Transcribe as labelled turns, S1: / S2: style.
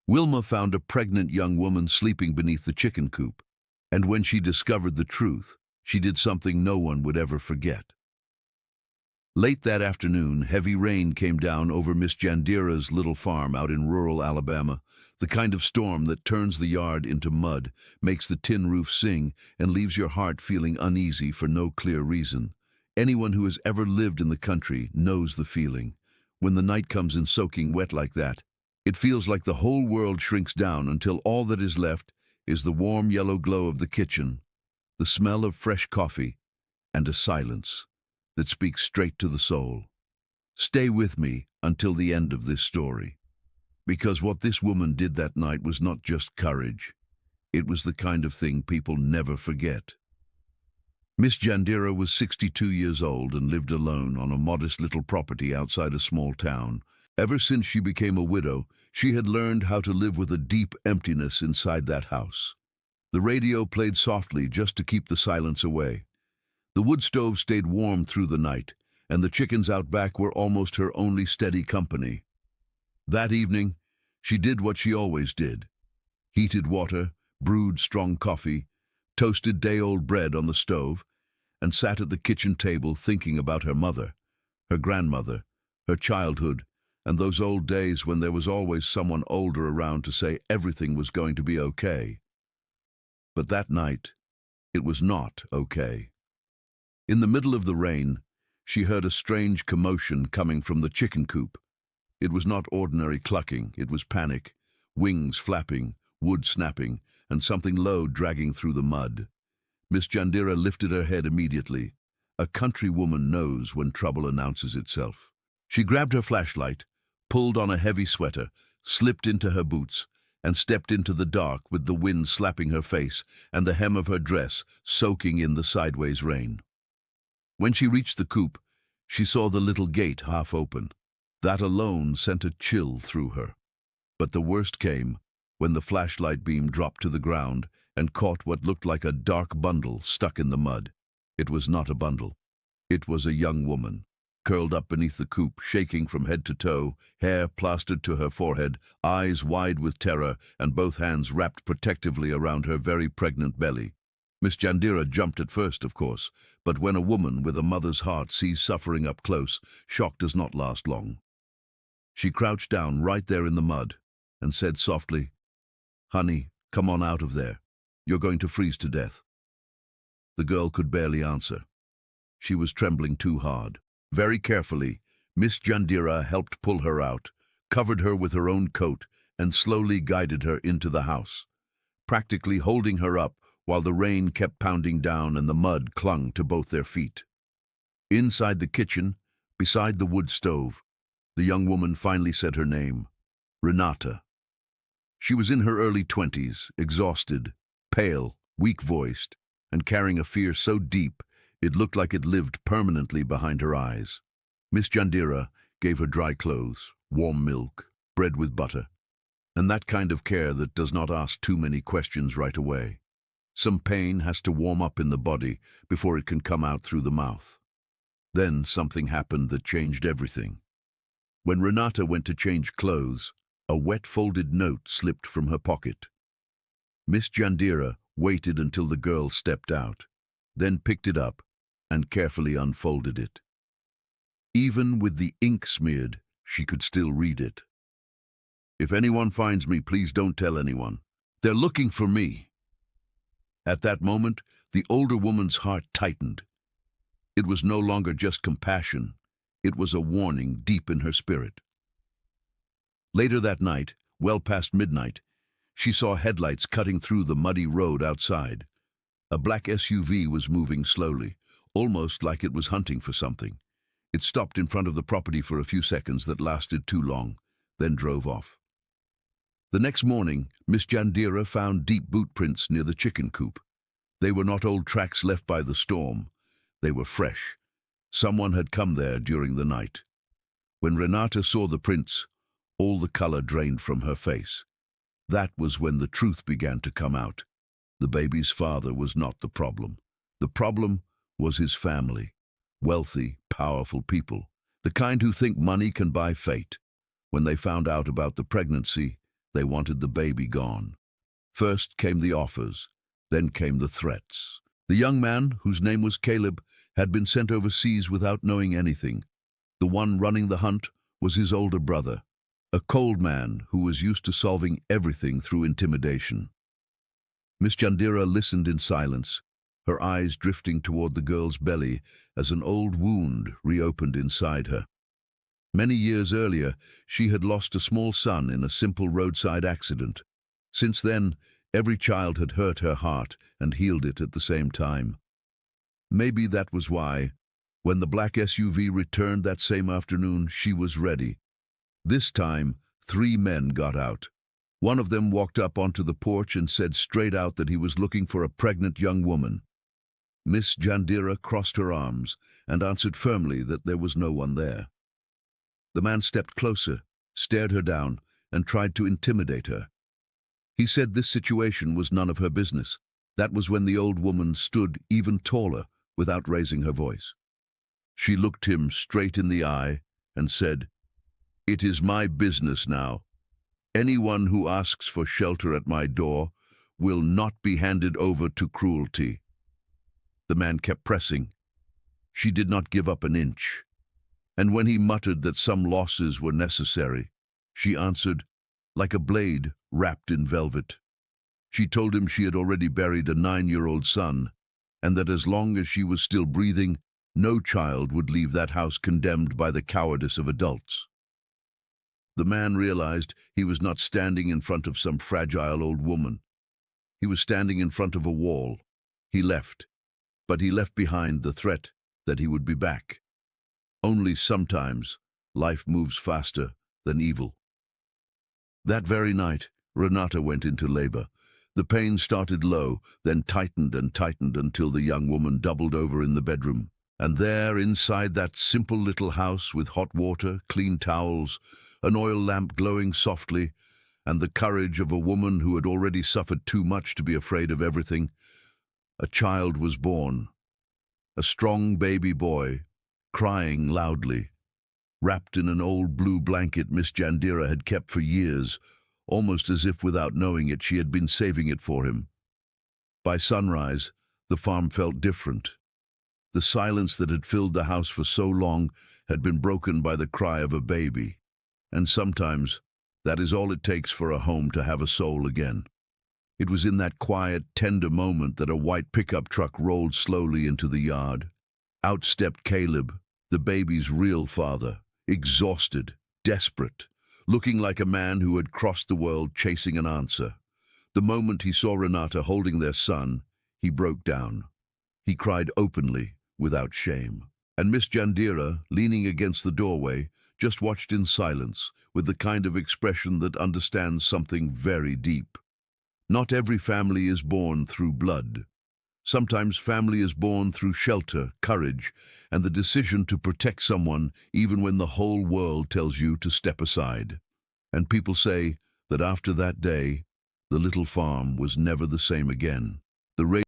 S1: Wilma found a pregnant young woman sleeping beneath the chicken coop, and when she discovered the truth, she did something no one would ever forget. Late that afternoon, heavy rain came down over Miss Jandira's little farm out in rural Alabama, the kind of storm that turns the yard into mud, makes the tin roof sing, and leaves your heart feeling uneasy for no clear reason. Anyone who has ever lived in the country knows the feeling. When the night comes in soaking wet like that, it feels like the whole world shrinks down until all that is left is the warm yellow glow of the kitchen, the smell of fresh coffee, and a silence that speaks straight to the soul. Stay with me until the end of this story, because what this woman did that night was not just courage. It was the kind of thing people never forget. Miss Jandira was 62 years old and lived alone on a modest little property outside a small town. Ever since she became a widow, she had learned how to live with a deep emptiness inside that house. The radio played softly just to keep the silence away. The wood stove stayed warm through the night, and the chickens out back were almost her only steady company. That evening, she did what she always did: heated water, brewed strong coffee, toasted day-old bread on the stove, and sat at the kitchen table thinking about her mother, her grandmother, her childhood, and those old days when there was always someone older around to say everything was going to be okay. But that night, it was not okay. In the middle of the rain, she heard a strange commotion coming from the chicken coop. It was not ordinary clucking, it was panic, wings flapping, wood snapping, and something low dragging through the mud. Miss Jandira lifted her head immediately. A country woman knows when trouble announces itself. She grabbed her flashlight, pulled on a heavy sweater, slipped into her boots, and stepped into the dark with the wind slapping her face and the hem of her dress soaking in the sideways rain. When she reached the coop, she saw the little gate half open. That alone sent a chill through her. But the worst came when the flashlight beam dropped to the ground and caught what looked like a dark bundle stuck in the mud. It was not a bundle. It was a young woman, curled up beneath the coop, shaking from head to toe, hair plastered to her forehead, eyes wide with terror, and both hands wrapped protectively around her very pregnant belly. Miss Jandira jumped at first, of course, but when a woman with a mother's heart sees suffering up close, shock does not last long. She crouched down right there in the mud and said softly, "Honey, come on out of there. You're going to freeze to death." The girl could barely answer. She was trembling too hard. Very carefully, Miss Jandira helped pull her out, covered her with her own coat, and slowly guided her into the house, practically holding her up while the rain kept pounding down and the mud clung to both their feet. Inside the kitchen, beside the wood stove, the young woman finally said her name: Renata. She was in her early 20s, exhausted, pale, weak-voiced, and carrying a fear so deep it looked like it lived permanently behind her eyes. Miss Jandira gave her dry clothes, warm milk, bread with butter, and that kind of care that does not ask too many questions right away. Some pain has to warm up in the body before it can come out through the mouth. Then something happened that changed everything. When Renata went to change clothes, a wet folded note slipped from her pocket. Miss Jandira waited until the girl stepped out, then picked it up and carefully unfolded it. Even with the ink smeared, she could still read it. "If anyone finds me, please don't tell anyone. They're looking for me." At that moment, the older woman's heart tightened. It was no longer just compassion. It was a warning deep in her spirit. Later that night, well past midnight, she saw headlights cutting through the muddy road outside. A black SUV was moving slowly, almost like it was hunting for something. It stopped in front of the property for a few seconds that lasted too long, then drove off. The next morning, Miss Jandira found deep boot prints near the chicken coop. They were not old tracks left by the storm. They were fresh. Someone had come there during the night. When Renata saw the prints, all the color drained from her face. That was when the truth began to come out. The baby's father was not the problem. The problem was his family. Wealthy, powerful people. The kind who think money can buy fate. When they found out about the pregnancy, They wanted the baby gone. First came the offers, then came the threats. The young man, whose name was Caleb, had been sent overseas without knowing anything. The one running the hunt was his older brother, a cold man who was used to solving everything through intimidation. Miss Jandira listened in silence, her eyes drifting toward the girl's belly as an old wound reopened inside her. Many years earlier, she had lost a small son in a simple roadside accident. Since then, every child had hurt her heart and healed it at the same time. Maybe that was why, when the black SUV returned that same afternoon, she was ready. This time, 3 men got out. One of them walked up onto the porch and said straight out that he was looking for a pregnant young woman. Miss Jandira crossed her arms and answered firmly that there was no one there. The man stepped closer, stared her down, and tried to intimidate her. He said this situation was none of her business. That was when the old woman stood even taller without raising her voice. She looked him straight in the eye and said, "It is my business now. Anyone who asks for shelter at my door will not be handed over to cruelty." The man kept pressing. She did not give up an inch. And when he muttered that some losses were necessary, she answered, like a blade wrapped in velvet. She told him she had already buried a 9-year-old son, and that as long as she was still breathing, no child would leave that house condemned by the cowardice of adults. The man realized he was not standing in front of some fragile old woman. He was standing in front of a wall. He left, but he left behind the threat that he would be back. Only sometimes life moves faster than evil. That very night, Renata went into labor. The pain started low, then tightened and tightened until the young woman doubled over in the bedroom. And there, inside that simple little house with hot water, clean towels, an oil lamp glowing softly, and the courage of a woman who had already suffered too much to be afraid of everything, a child was born. A strong baby boy, crying loudly, wrapped in an old blue blanket Miss Jandira had kept for years, almost as if without knowing it she had been saving it for him. By sunrise, the farm felt different. The silence that had filled the house for so long had been broken by the cry of a baby. And sometimes, that is all it takes for a home to have a soul again. It was in that quiet, tender moment that a white pickup truck rolled slowly into the yard. Out stepped Caleb, the baby's real father, exhausted, desperate, looking like a man who had crossed the world chasing an answer. The moment he saw Renata holding their son, he broke down. He cried openly, without shame. And Miss Jandira, leaning against the doorway, just watched in silence, with the kind of expression that understands something very deep. Not every family is born through blood. Sometimes family is born through shelter, courage, and the decision to protect someone even when the whole world tells you to step aside. And people say that after that day, the little farm was never the same again. The